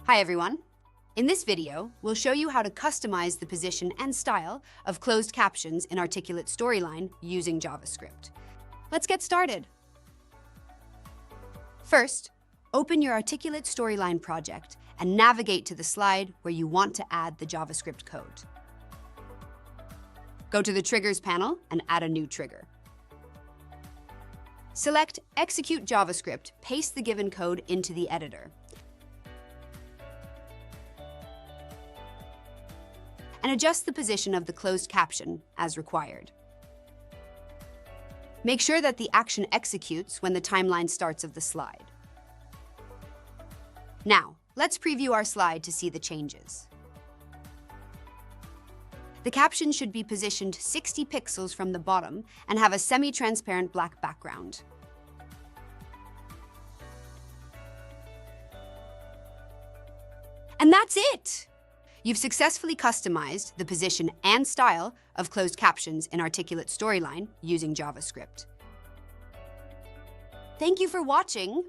Hi everyone! In this video, we'll show you how to customize the position and style of closed captions in Articulate Storyline using JavaScript. Let's get started. First, open your Articulate Storyline project and navigate to the slide where you want to add the JavaScript code. Go to the Triggers panel and add a new trigger. Select Execute JavaScript, paste the given code into the editor. And adjust the position of the closed caption as required. Make sure that the action executes when the timeline starts of the slide. Now, let's preview our slide to see the changes. The caption should be positioned 60 pixels from the bottom and have a semi-transparent black background. And that's it! You've successfully customized the position and style of closed captions in Articulate Storyline using JavaScript. Thank you for watching.